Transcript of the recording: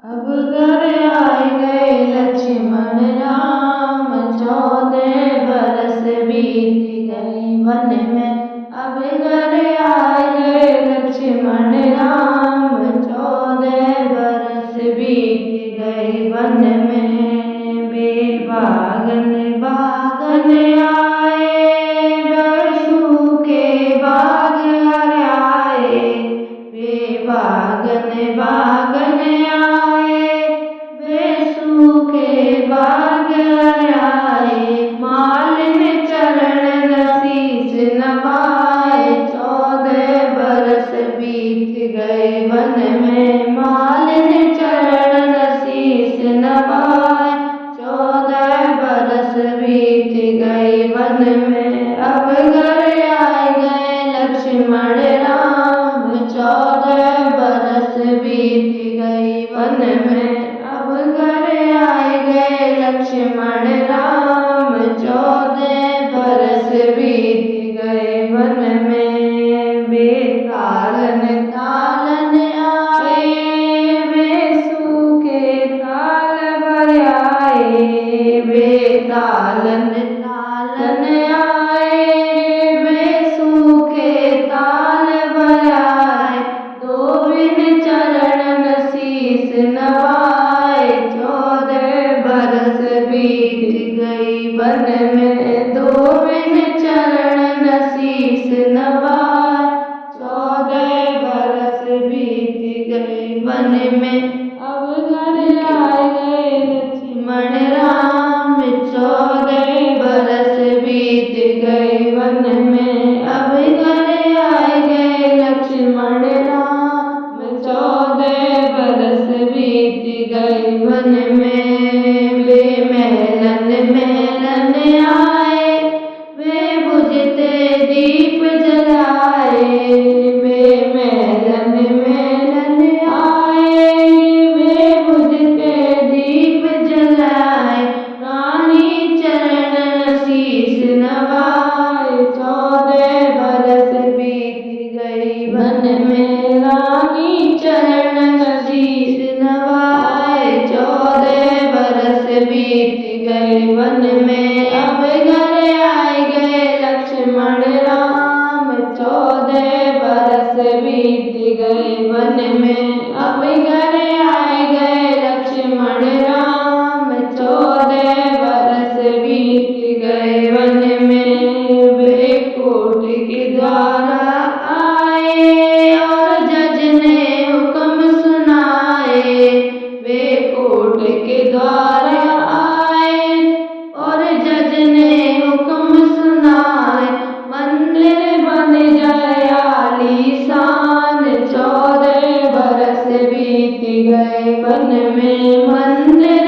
अब घर आए गए लक्ष्मण राम, 14 बरस बीत गए वन में। अब घर आए गए लक्ष्मण राम, 14 बरस बीत गए वन में। बेबागन बागन आए, बरसों के बाद घर आए। बेबागन बागन आए, के बाग आए। माल में चरण शीश नवाए, 14 बरस बीत गए वन में। माल में चरण शीश नवाए, 14 बरस बीत गए वन में। अब घर आए गए लक्ष्मण राम, 14 बरस बीत गए वन में। अब घर आए गए लक्ष्मण राम, 14 बरस बीत गए वन में। बेतालन तालन आए, बेसूखे ताल बजाए। बेतालन तालन आए, बेसूखे ताल बजाए। गोविंद चरण शीश नवाए, 14 बरस बीत गई वन में। गोविंद चरण शीश नवाए, 14 बरस बीत गए वन में। अब घर आए गए लक्ष्मण राम, 14 बरस बीत गए वन में। अब घर आए गए लक्ष्मण राम, 14 बरस बीत गए वन में। वे मेलन मेलन आए, वे बुझते दीप जलाए। वे मेलन मेलन आए, वे बुझते दीप जलाए। रानी चरण शीश नवाए, 14 बरस बीत गई वन में। रानी चरण शीश नवाए, 14 बरस बीत गए वन में। अब घर आए गए लक्ष्मण राम, 14 बरस बीत गए वन में। अब घर आए गए लक्ष्मण राम, 14 बरस बीत गए वन में। वे कोर्ट के द्वारा आए और जज ने हुक्म सुनाए। वे कोर्ट के द्वारा आए और जज ने हुक्म सुनाए। मंदिर बन जाए आलीशान, 14 बरस बीत गए वन में। मंदिर